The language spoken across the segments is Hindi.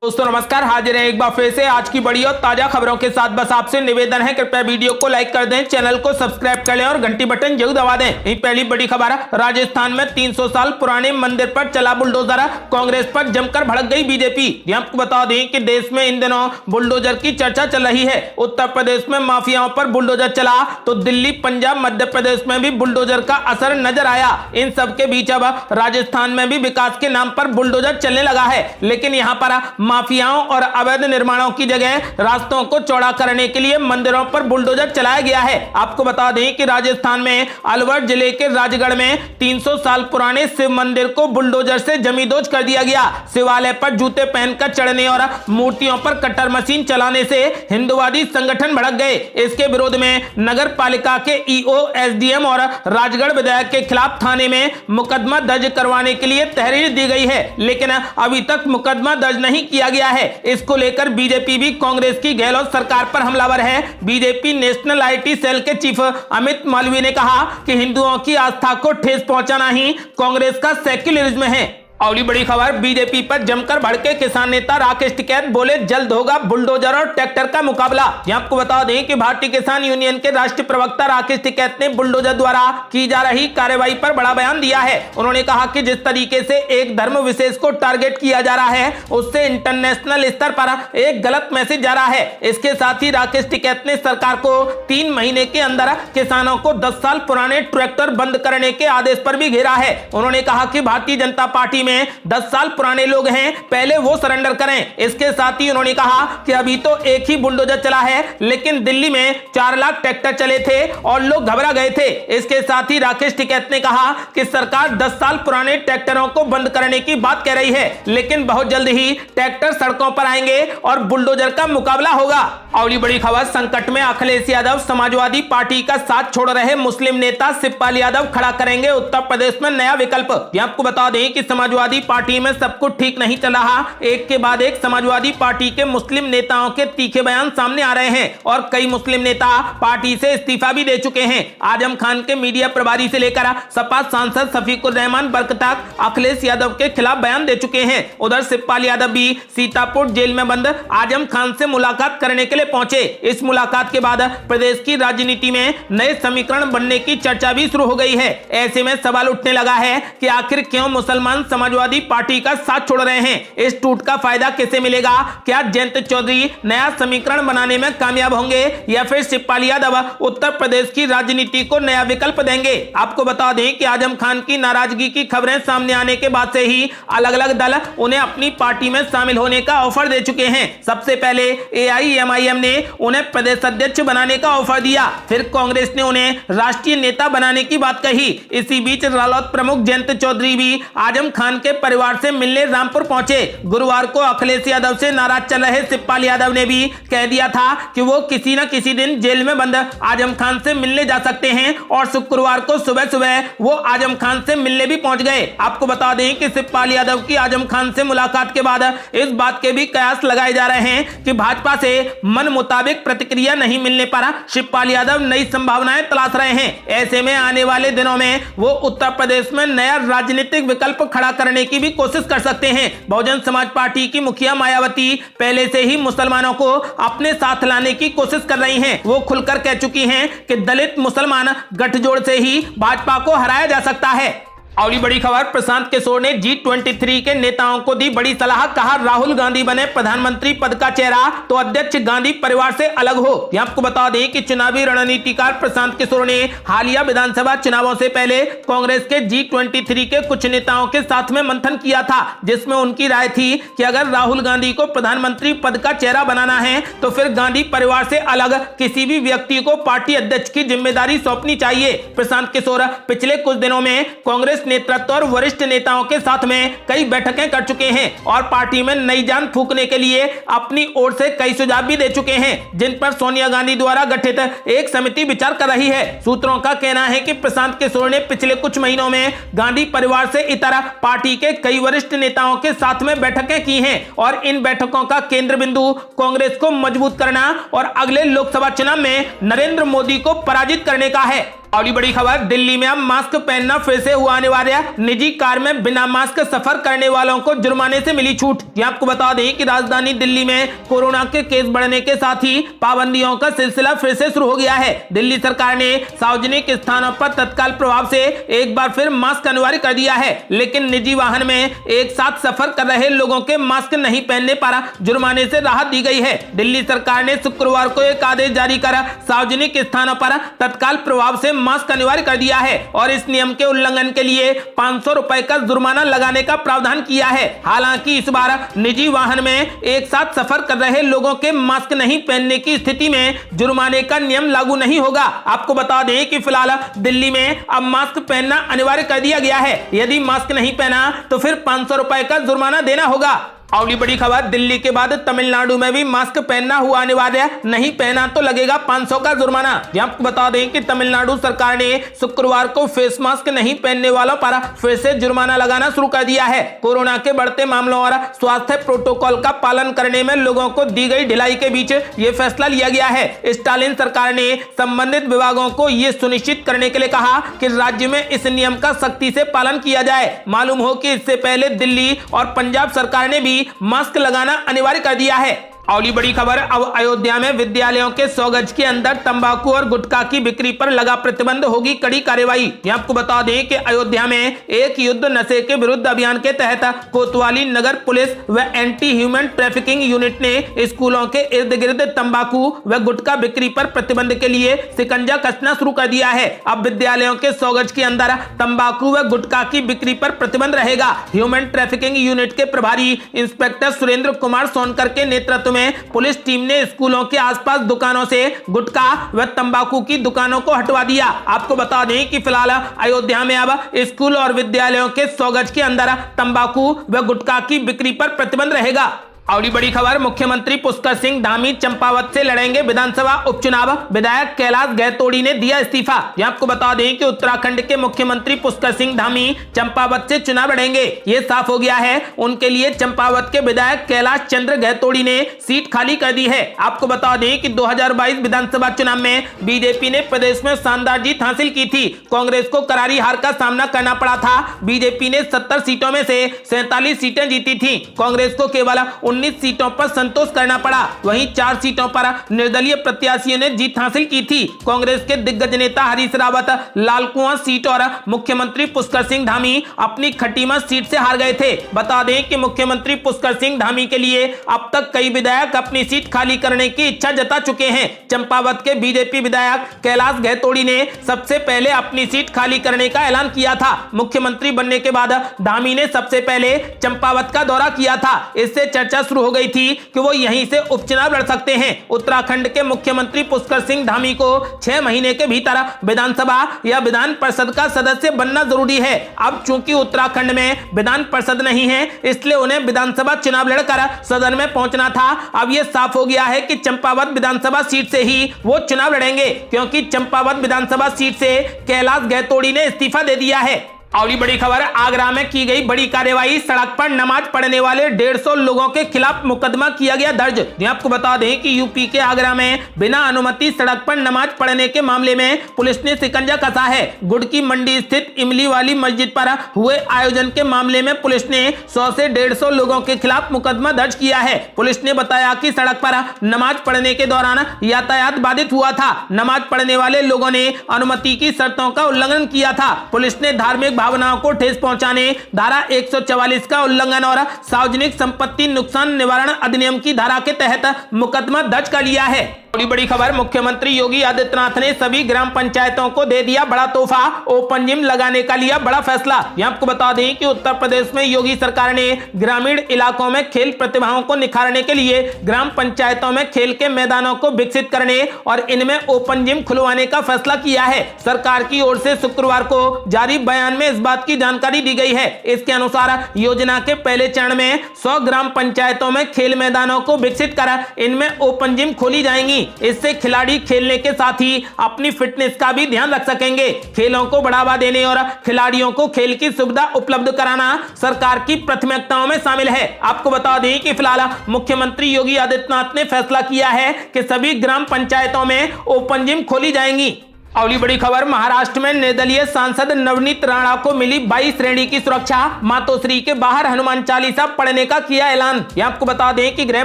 दोस्तों नमस्कार, हाजिर है एक बार फिर से आज की बड़ी और ताजा खबरों के साथ। बस आपसे निवेदन है, कृपया वीडियो को लाइक कर दें, चैनल को सब्सक्राइब कर लें और घंटी बटन जरूर दबा दें। पहली बड़ी खबर, राजस्थान में 300 साल पुराने मंदिर पर चला बुलडोजर, कांग्रेस पर जमकर भड़क गई बीजेपी। आपको बता दें कि देश में इन दिनों बुलडोजर की चर्चा चल रही है। उत्तर प्रदेश में माफियाओं पर बुलडोजर चला तो दिल्ली, पंजाब, मध्य प्रदेश में भी बुलडोजर का असर नजर आया। इन सबके बीच अब राजस्थान में भी विकास के नाम पर बुलडोजर चलने लगा है, लेकिन यहाँ पर माफियाओं और अवैध निर्माणों की जगह रास्तों को चौड़ा करने के लिए मंदिरों पर बुलडोजर चलाया गया है। आपको बता दें कि राजस्थान में अलवर जिले के राजगढ़ में 300 साल पुराने शिव मंदिर को बुलडोजर से जमींदोज कर दिया गया। शिवालय पर जूते पहनकर चढ़ने और मूर्तियों पर कटर मशीन चलाने से हिंदुवादी संगठन भड़क गए। इसके विरोध में नगर पालिका के ईओ, एसडीएम और राजगढ़ विधायक के खिलाफ थाने में मुकदमा दर्ज करवाने के लिए तहरीर दी गई है, लेकिन अभी तक मुकदमा दर्ज नहीं किया गया है। इसको लेकर बीजेपी भी कांग्रेस की गहलोत सरकार पर हमलावर है। बीजेपी नेशनल आईटी सेल के चीफ अमित मालवीय ने कहा कि हिंदुओं की आस्था को ठेस पहुंचाना ही कांग्रेस का सेक्युलरिज्म है। अगली बड़ी खबर, बीजेपी पर जमकर भड़के किसान नेता राकेश टिकैत, बोले जल्द होगा बुलडोजर और ट्रैक्टर का मुकाबला। आपको बता दें कि भारतीय किसान यूनियन के राष्ट्रीय प्रवक्ता राकेश टिकैत ने बुलडोजर द्वारा की जा रही कार्रवाई पर बड़ा बयान दिया है। उन्होंने कहा कि जिस तरीके से एक धर्म विशेष को टारगेट किया जा रहा है, उससे इंटरनेशनल स्तर पर एक गलत मैसेज जा रहा है। इसके साथ ही राकेश टिकैत ने सरकार को 3 महीने के अंदर किसानों को 10 साल पुराने ट्रैक्टर बंद करने के आदेश पर भी घेरा है। उन्होंने कहा कि भारतीय जनता पार्टी 10 साल पुराने लोग हैं, पहले वो सरेंडर करें। इसके साथ ही उन्होंने कहा कि अभी तो एक ही बुलडोजर चला है, लेकिन दिल्ली में 4 लाख ट्रैक्टर चले थे और लोग घबरा गए थे। इसके साथ ही राकेश टिकैत ने कहा कि सरकार 10 साल पुराने ट्रैक्टरों को बंद करने की बात कह रही है, लेकिन बहुत जल्द ही ट्रैक्टर सड़कों पर आएंगे और बुलडोजर का मुकाबला होगा। अगली बड़ी खबर, संकट में अखिलेश यादव, समाजवादी पार्टी का साथ छोड़ रहे मुस्लिम नेता शिवपाल यादव खड़ा करेंगे उत्तर प्रदेश में नया विकल्प। आपको बता दें कि समाजवादी पार्टी में सब कुछ ठीक नहीं चल रहा। एक के बाद एक समाजवादी पार्टी के मुस्लिम नेताओं के तीखे बयान सामने आ रहे हैं और कई मुस्लिम नेता पार्टी से इस्तीफा भी दे चुके हैं। आजम खान के मीडिया प्रभारी से लेकर सपा सांसद शफीकुर रहमान बर्क तक अखिलेश यादव के खिलाफ बयान दे चुके हैं। उधर शिवपाल यादव भी सीतापुर जेल में बंद आजम खान से मुलाकात करने के लिए पहुंचे। इस मुलाकात के बाद प्रदेश की राजनीति में नए समीकरण बनने की चर्चा भी शुरू हो गई है। ऐसे में सवाल उठने लगा है कि आखिर क्यों मुसलमान समाजवादी पार्टी का साथ छोड़ रहे हैं। इस टूट का फायदा किसे मिलेगा? क्या जयंत चौधरी नया समीकरण बनाने में कामयाब होंगे या फिर शिवपाल यादव उत्तर प्रदेश की राजनीति को नया विकल्प देंगे? आपको बता दें कि आजम खान की नाराजगी की खबरें सामने आने के बाद से ही अलग अलग दल उन्हें अपनी पार्टी में शामिल होने का ऑफर दे चुके हैं। सबसे पहले एआईएमआईएम ने उन्हें प्रदेश अध्यक्ष बनाने का ऑफर दिया, फिर कांग्रेस ने उन्हें राष्ट्रीय नेता बनाने की बात कही। इसी बीच रालोद प्रमुख जयंत चौधरी भी आजम खान के परिवार से मिलने रामपुर पहुंचे। गुरुवार को अखिलेश यादव से नाराज चल रहे शिवपाल यादव ने भी कह दिया था कि वो किसी न किसी दिन जेल में बंद आजम खान से मिलने जा सकते हैं और शुक्रवार को सुबह सुबह वो आजम खान से मिलने भी पहुंच गए। आपको बता दें कि शिवपाल यादव की आजम खान से मुलाकात के बाद इस बात के भी कयास लगाए जा रहे हैं कि भाजपा से मन मुताबिक प्रतिक्रिया नहीं मिलने पर शिवपाल यादव नई संभावनाएं तलाश रहे हैं। ऐसे में आने वाले दिनों में वो उत्तर प्रदेश में नया राजनीतिक विकल्प खड़ा करने की भी कोशिश कर सकते हैं। बहुजन समाज पार्टी की मुखिया मायावती पहले से ही मुसलमानों को अपने साथ लाने की कोशिश कर रही हैं। वो खुलकर कह चुकी हैं कि दलित मुसलमान गठजोड़ से ही भाजपा को हराया जा सकता है। अगली बड़ी खबर, प्रशांत किशोर ने G23 के नेताओं को दी बड़ी सलाह, कहा राहुल गांधी बने प्रधानमंत्री पद का चेहरा तो अध्यक्ष गांधी परिवार से अलग हो। आपको बता दें कि चुनावी रणनीतिकार प्रशांत किशोर ने हालिया विधानसभा चुनावों से पहले कांग्रेस के G23 के कुछ नेताओं के साथ में मंथन किया था, जिसमें उनकी राय थी कि अगर राहुल गांधी को प्रधानमंत्री पद का चेहरा बनाना है तो फिर गांधी परिवार से अलग किसी भी व्यक्ति को पार्टी अध्यक्ष की जिम्मेदारी सौंपनी चाहिए। प्रशांत किशोर पिछले कुछ दिनों में कांग्रेस नेतृत्व और वरिष्ठ नेताओं के साथ में कई बैठकें कर चुके हैं और पार्टी में नई जान फूंकने के लिए अपनी ओर से कई सुझाव भी दे चुके हैं, जिन पर सोनिया गांधी द्वारा गठित एक समिति विचार कर रही है। सूत्रों का कहना है कि प्रशांत किशोर ने पिछले कुछ महीनों में गांधी परिवार से इतर पार्टी के कई वरिष्ठ नेताओं के साथ में बैठकें की हैं और इन बैठकों का केंद्र बिंदु कांग्रेस को मजबूत करना और अगले लोकसभा चुनाव में नरेंद्र मोदी को पराजित करने का है। और बड़ी खबर, दिल्ली में अब मास्क पहनना फिर से हुआ अनिवार्य। निजी कार में बिना मास्क सफर करने वालों को जुर्माने से मिली छूट। ये आपको बता दें कि राजधानी दिल्ली में कोरोना के केस बढ़ने के साथ ही पाबंदियों का सिलसिला फिर से शुरू हो गया है। दिल्ली सरकार ने सार्वजनिक स्थानों पर तत्काल प्रभाव से एक बार फिर मास्क अनिवार्य कर दिया है, लेकिन निजी वाहन में एक साथ सफर कर रहे लोगों के मास्क नहीं पहनने पर जुर्माने से राहत दी गई है। दिल्ली सरकार ने शुक्रवार को एक आदेश जारी कर सार्वजनिक स्थानों पर तत्काल प्रभाव से मास्क अनिवार्य कर दिया है और इस नियम के उल्लंघन के लिए 500 रुपए का जुर्माना लगाने का प्रावधान किया है। हालांकि इस बार निजी वाहन में एक साथ सफर कर रहे लोगों के मास्क नहीं पहनने की स्थिति में जुर्माने का नियम लागू नहीं होगा। आपको बता दें कि फिलहाल दिल्ली में अब मास्क पहनना अनिवार्य कर दिया गया है। यदि मास्क नहीं पहना तो फिर 500 रुपए का जुर्माना देना होगा। अगली बड़ी खबर, दिल्ली के बाद तमिलनाडु में भी मास्क पहनना हुआ अनिवार्य। नहीं पहना तो लगेगा 500 का जुर्माना। आपको बता दें कि तमिलनाडु सरकार ने शुक्रवार को फेस मास्क नहीं पहनने वालों पर फिर से जुर्माना लगाना शुरू कर दिया है। कोरोना के बढ़ते मामलों और स्वास्थ्य प्रोटोकॉल का पालन करने में लोगों को दी गई ढिलाई के बीच ये फैसला लिया गया है। स्टालिन सरकार ने संबंधित विभागों को ये सुनिश्चित करने के लिए कहा कि राज्य में इस नियम का सख्ती से पालन किया जाए। मालूम हो कि इससे पहले दिल्ली और पंजाब सरकार ने भी मास्क लगाना अनिवार्य कर दिया है। अगली बड़ी खबर, अब अयोध्या में विद्यालयों के 100 गज के अंदर तंबाकू और गुटखा की बिक्री पर लगा प्रतिबंध, होगी कड़ी कार्रवाई। आपको बता दें कि अयोध्या में एक युद्ध नशे के विरुद्ध अभियान के तहत कोतवाली नगर पुलिस व एंटी ह्यूमन ट्रैफिकिंग यूनिट ने स्कूलों के इर्द गिर्द तंबाकू व गुटखा बिक्री पर प्रतिबंध के लिए शिकंजा कसना शुरू कर दिया है। अब विद्यालयों के 100 गज के अंदर तंबाकू व गुटखा की बिक्री पर प्रतिबंध रहेगा। ह्यूमन ट्रैफिकिंग यूनिट के प्रभारी इंस्पेक्टर सुरेंद्र कुमार सोनकर के नेतृत्व में पुलिस टीम ने स्कूलों के आसपास दुकानों से गुटखा व तंबाकू की दुकानों को हटवा दिया। आपको बता दें कि फिलहाल अयोध्या में अब स्कूल और विद्यालयों के 100 गज के अंदर तंबाकू व गुटखा की बिक्री पर प्रतिबंध रहेगा। अगली बड़ी खबर, मुख्यमंत्री पुष्कर सिंह धामी चंपावत से लड़ेंगे विधानसभा उपचुनाव। विधायक कैलाश गहतोड़ी ने दिया इस्तीफा। आपको बता दें कि उत्तराखंड के मुख्यमंत्री पुष्कर सिंह धामी चंपावत से चुनाव लड़ेंगे। ये साफ हो गया है। उनके लिए चंपावत के विधायक कैलाश चंद्र गहतोड़ी ने सीट खाली कर दी है। आपको बता दें कि 2022 विधानसभा चुनाव में बीजेपी ने प्रदेश में शानदार जीत हासिल की थी। कांग्रेस को करारी हार का सामना करना पड़ा था। बीजेपी ने 70 सीटों में से 47 सीटें जीती थी। कांग्रेस को केवल 19 सीटों पर संतोष करना पड़ा। वहीं 4 सीटों पर निर्दलीय प्रत्याशियों ने जीत हासिल की थी। कांग्रेस के दिग्गज नेता हरीश रावत लालकुआं सीट और मुख्यमंत्री पुष्कर सिंह धामी अपनी खटीमा सीट से हार गए थे। बता दें कि मुख्यमंत्री पुष्कर सिंह धामी के लिए अब तक कई विधायक अपनी सीट खाली करने की इच्छा जता चुके हैं। चंपावत के बीजेपी विधायक कैलाश गहतोड़ी ने सबसे पहले अपनी सीट खाली करने का ऐलान किया था। मुख्यमंत्री बनने के बाद धामी ने सबसे पहले चंपावत का दौरा किया था। इससे चर्चा शुरू हो गई थी कि वो यहीं से उपचुनाव लड़ सकते हैं। उत्तराखंड के मुख्यमंत्री पुष्कर सिंह धामी को 6 महीने के भीतर विधानसभा या विधान परिषद का सदस्य बनना जरूरी है। अब चूंकि उत्तराखंड में विधान परिषद नहीं है, इसलिए उन्हें विधानसभा चुनाव लड़कर सदन में पहुंचना था। अब यह साफ हो गया है कि चंपावत विधानसभा सीट से ही वो चुनाव लड़ेंगे, क्योंकि चंपावत विधानसभा सीट से कैलाश गहतोड़ी ने इस्तीफा दे दिया है। अगली बड़ी खबर, आगरा में की गई बड़ी कार्रवाई। सड़क पर नमाज पढ़ने वाले 150 लोगों के खिलाफ मुकदमा किया गया दर्ज। आपको बता दें कि यूपी के आगरा में बिना अनुमति सड़क पर नमाज पढ़ने के मामले में पुलिस ने शिकंजा कसा है। गुड़ की मंडी स्थित इमली वाली मस्जिद पर हुए आयोजन के मामले में पुलिस ने 100 से 150 लोगों के खिलाफ मुकदमा दर्ज किया है। पुलिस ने बताया कि सड़क पर नमाज पढ़ने के दौरान यातायात बाधित हुआ था। नमाज पढ़ने वाले लोगों ने अनुमति की शर्तों का उल्लंघन किया था। पुलिस ने धार्मिक भावनाओं को ठेस पहुंचाने, धारा 144 का उल्लंघन और सार्वजनिक संपत्ति नुकसान निवारण अधिनियम की धारा के तहत मुकदमा दर्ज कर लिया है। बड़ी खबर, मुख्यमंत्री योगी आदित्यनाथ ने सभी ग्राम पंचायतों को दे दिया बड़ा तोहफा। ओपन जिम लगाने का लिया बड़ा फैसला। आपको बता दें कि उत्तर प्रदेश में योगी सरकार ने ग्रामीण इलाकों में खेल प्रतिभाओं को निखारने के लिए ग्राम पंचायतों में खेल के मैदानों को विकसित करने और इनमें ओपन जिम खुलवाने का फैसला किया है। सरकार की ओर से शुक्रवार को जारी बयान में इस बात की जानकारी दी गई है। इसके अनुसार योजना के पहले चरण में 100 ग्राम पंचायतों में खेल मैदानों को विकसित कर इनमें ओपन जिम खोली जाएंगी। इससे खिलाड़ी खेलने के साथ ही अपनी फिटनेस का भी ध्यान रख सकेंगे। खेलों को बढ़ावा देने और खिलाड़ियों को खेल की सुविधा उपलब्ध कराना सरकार की प्राथमिकताओं में शामिल है। आपको बता दें कि फिलहाल मुख्यमंत्री योगी आदित्यनाथ ने फैसला किया है कि सभी ग्राम पंचायतों में ओपन जिम खोली जाएंगी। अगली बड़ी खबर, महाराष्ट्र में निर्दलीय सांसद नवनीत राणा को मिली 22 श्रेणी की सुरक्षा, मातोश्री के बाहर हनुमान चालीसा पढ़ने का किया ऐलान। यहां आपको बता दें कि गृह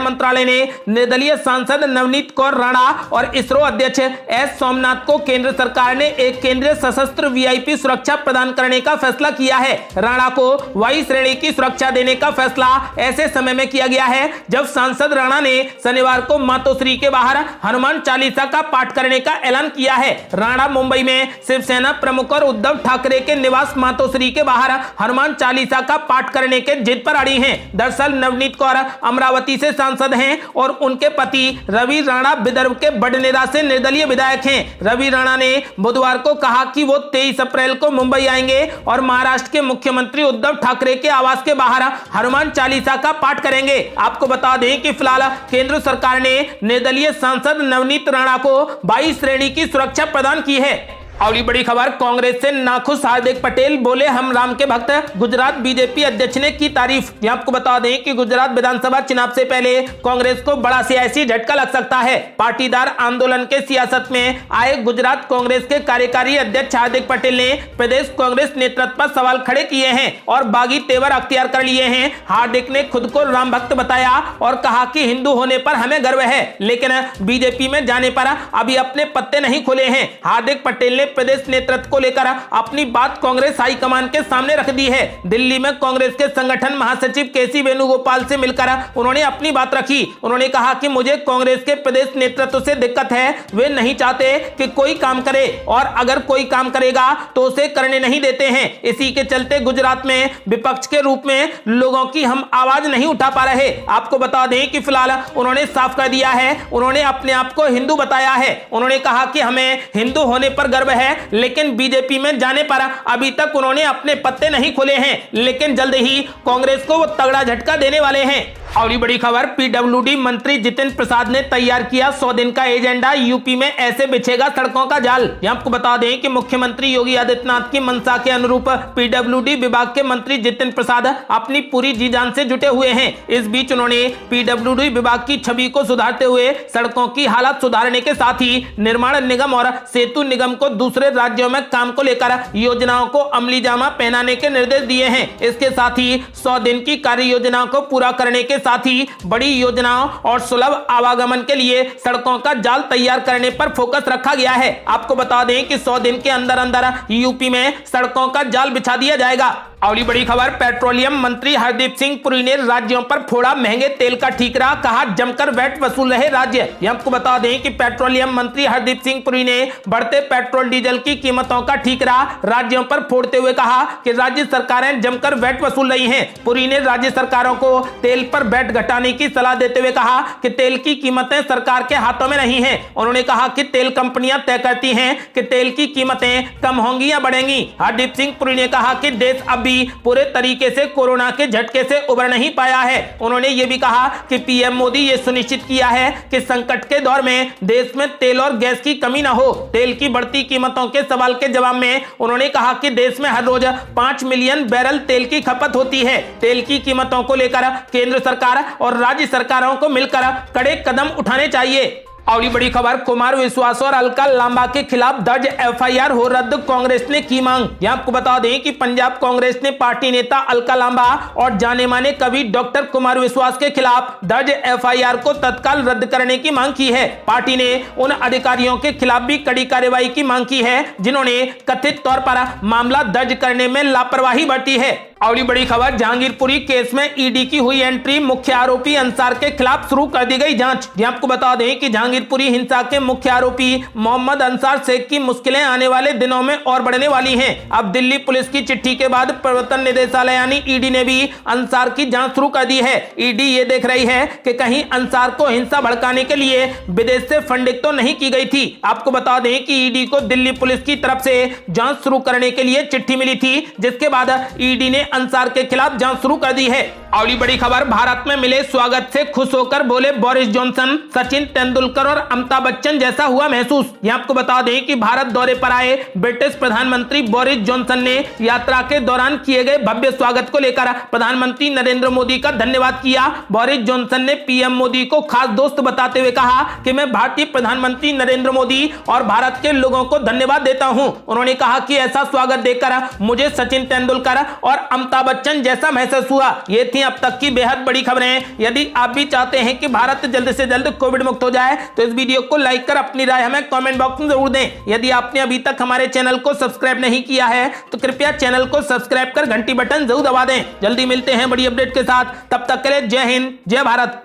मंत्रालय ने निर्दलीय सांसद नवनीत कौर राणा और इसरो अध्यक्ष एस सोमनाथ को केंद्र सरकार ने एक केंद्रीय सशस्त्र वीआईपी सुरक्षा प्रदान करने का फैसला किया है। राणा को 22 श्रेणी की सुरक्षा देने का फैसला ऐसे समय में किया गया है जब सांसद राणा ने शनिवार को मातोश्री के बाहर हनुमान चालीसा का पाठ करने का ऐलान किया है। राणा मुंबई में शिवसेना प्रमुख और उद्धव ठाकरे के निवास मातोश्री के बाहर हनुमान चालीसा का पाठ करने के जिद पर अड़ी हैं। दरअसल नवनीत कौर अमरावती से सांसद हैं और उनके पति रवि राणा विदर्भ के बडनेरा से निर्दलीय विधायक हैं। रवि राणा ने बुधवार को कहा कि वो 23 अप्रैल को मुंबई आएंगे और महाराष्ट्र के मुख्यमंत्री उद्धव ठाकरे के आवास के बाहर हनुमान चालीसा का पाठ करेंगे। आपको बता दें कि फिलहाल केंद्र सरकार ने निर्दलीय सांसद नवनीत राणा को 22 श्रेणी की सुरक्षा प्रदान की है। अगली बड़ी खबर, कांग्रेस से नाखुश हार्दिक पटेल बोले हम राम के भक्त, गुजरात बीजेपी अध्यक्ष ने की तारीफ। यहां आपको बता दें कि गुजरात विधानसभा चुनाव से पहले कांग्रेस को बड़ा सियासी झटका लग सकता है। पाटीदार आंदोलन के सियासत में आए गुजरात कांग्रेस के कार्यकारी अध्यक्ष हार्दिक पटेल ने प्रदेश कांग्रेस नेतृत्व पर सवाल खड़े किए हैं और बागी तेवर अख्तियार कर लिए हैं। हार्दिक ने खुद को राम भक्त बताया और कहा कि हिंदू होने पर हमें गर्व है, लेकिन बीजेपी में जाने पर अभी अपने पत्ते नहीं खुले हैं। हार्दिक पटेल ने प्रदेश नेतृत्व को लेकर अपनी बात कांग्रेस हाईकमान के सामने रख दी है। दिल्ली में कांग्रेस के संगठन महासचिव केसी वेणुगोपाल से मिलकर उन्होंने अपनी बात रखी। उन्होंने कहा कि मुझे कांग्रेस के प्रदेश नेतृत्व से दिक्कत है, वे नहीं चाहते कि कोई काम करे और अगर कोई काम करेगा तो उसे करने नहीं देते हैं। इसी के चलते गुजरात में विपक्ष के रूप में लोगों की हम आवाज नहीं उठा पा रहे। आपको बता दें कि फिलहाल उन्होंने साफ कर दिया है, उन्होंने अपने आप को हिंदू बताया है। उन्होंने कहा कि हमें हिंदू होने पर गर्व है, लेकिन बीजेपी में जाने पर अभी तक उन्होंने अपने पत्ते नहीं खोले हैं, लेकिन जल्द ही कांग्रेस को वो तगड़ा झटका देने वाले हैं। अगली बड़ी खबर, पीडब्ल्यूडी मंत्री जितेंद्र प्रसाद ने तैयार किया 100 दिन का एजेंडा, यूपी में ऐसे बिछेगा सड़कों का जाल। यहां आपको बता दें कि मुख्यमंत्री योगी आदित्यनाथ की मंशा के अनुरूप पीडब्ल्यूडी विभाग के मंत्री जितेंद्र प्रसाद अपनी पूरी जी जान से जुटे हुए हैं। इस बीच उन्होंने पीडब्ल्यूडी विभाग की छवि को सुधारते हुए सड़कों की हालत सुधारने के साथ ही निर्माण निगम और सेतु निगम को दूसरे राज्यों में काम को लेकर योजनाओं को अमली जामा पहनाने के निर्देश दिए हैं। इसके साथ ही 100 दिन की कार्य योजना को पूरा करने के साथ ही बड़ी योजनाओं और सुलभ आवागमन के लिए सड़कों का जाल तैयार करने पर फोकस रखा गया है। आपको बता दें कि 100 दिन के अंदर अंदर यूपी में सड़कों का जाल बिछा दिया जाएगा। अगली बड़ी खबर, पेट्रोलियम मंत्री हरदीप सिंह पुरी ने राज्यों पर फोड़ा महंगे तेल का ठीकरा, कहा जमकर वैट वसूल रहे राज्य। यह आपको बता दें कि पेट्रोलियम मंत्री हरदीप सिंह पुरी ने बढ़ते पेट्रोल डीजल की कीमतों का ठीकरा राज्यों पर फोड़ते हुए कहा कि राज्य सरकारें जमकर वैट वसूल रही हैं। पुरी ने राज्य सरकारों को तेल पर वैट घटाने की सलाह देते हुए कहा कि तेल की कीमतें सरकार के हाथों में नहीं है। उन्होंने कहा कि तेल कंपनियां तय करती हैं कि तेल की कीमतें कम होंगी या बढ़ेंगी। हरदीप सिंह पुरी ने कहा कि देश अभी पूरे तरीके से कोरोना के झटके से उबर नहीं पाया है। उन्होंने ये भी कहा कि पीएम मोदी ये सुनिश्चित किया है कि संकट के दौर में देश में तेल और गैस की कमी न हो। तेल की बढ़ती कीमतों के सवाल के जवाब में उन्होंने कहा कि देश में हर रोज 5 मिलियन बैरल तेल की खपत होती है। तेल की कीमतों को लेकर केंद्र सरकार और राज्य सरकारों को मिलकर कड़े कदम उठाने चाहिए। अगली बड़ी खबर, कुमार विश्वास और अलका लांबा के खिलाफ दर्ज एफआईआर हो रद्द, कांग्रेस ने की मांग। यहां आपको बता दें कि पंजाब कांग्रेस ने पार्टी नेता अलका लांबा और जाने माने कवि डॉक्टर कुमार विश्वास के खिलाफ दर्ज एफआईआर को तत्काल रद्द करने की मांग की है। पार्टी ने उन अधिकारियों के खिलाफ भी कड़ी कार्रवाई की मांग की है जिन्होंने कथित तौर पर मामला दर्ज करने में लापरवाही बरती है। अगली बड़ी खबर, जहांगीरपुरी केस में ईडी की हुई एंट्री, मुख्य आरोपी अंसार के खिलाफ शुरू कर दी गई जांच। यहां आपको बता दें कि जहांगीरपुरी हिंसा के मुख्य आरोपी मोहम्मद अंसार शेख की मुश्किलें आने वाले दिनों में और बढ़ने वाली हैं। अब दिल्ली पुलिस की चिट्ठी के बाद प्रवर्तन निदेशालय यानी ईडी ने भी अंसार की जांच शुरू कर दी है। ईडी ये देख रही है कि कहीं अंसार को हिंसा भड़काने के लिए विदेश से फंडिंग तो नहीं की गई थी। आपको बता दें कि ईडी को दिल्ली पुलिस की तरफ से जांच शुरू करने के लिए चिट्ठी मिली थी, जिसके बाद ईडी ने अंसार के खिलाफ जांच शुरू कर दी है। अगली बड़ी खबर, भारत में मिले स्वागत से खुश होकर बोले बोरिस जॉनसन, सचिन तेंदुलकर और अमिताभ बच्चन जैसा हुआ महसूस। ये आपको बता दें कि भारत दौरे पर आए ब्रिटिश प्रधानमंत्री बोरिस जॉनसन ने यात्रा के दौरान किए गए भव्य स्वागत को लेकर प्रधानमंत्री नरेंद्र मोदी का धन्यवाद किया। बोरिस जॉनसन ने पीएम मोदी को खास दोस्त बताते हुए कहा कि मैं भारतीय प्रधानमंत्री नरेंद्र मोदी और भारत के लोगों को धन्यवाद देता हूं। उन्होंने कहा कि ऐसा स्वागत देकर मुझे सचिन तेंदुलकर और अमिताभ बच्चन जैसा महसूस हुआ। ये थी अब तक की बेहद बड़ी खबरें। यदि आप भी चाहते हैं कि भारत जल्द से जल्द कोविड मुक्त हो जाए तो इस वीडियो को लाइक कर अपनी राय हमें कमेंट बॉक्स में जरूर दें। यदि आपने अभी तक हमारे चैनल को सब्सक्राइब नहीं किया है तो कृपया चैनल को सब्सक्राइब कर घंटी बटन जरूर दबा दें। जल्दी मिलते हैं बड़ी अपडेट के साथ, तब तक के लिए जय हिंद, जय भारत।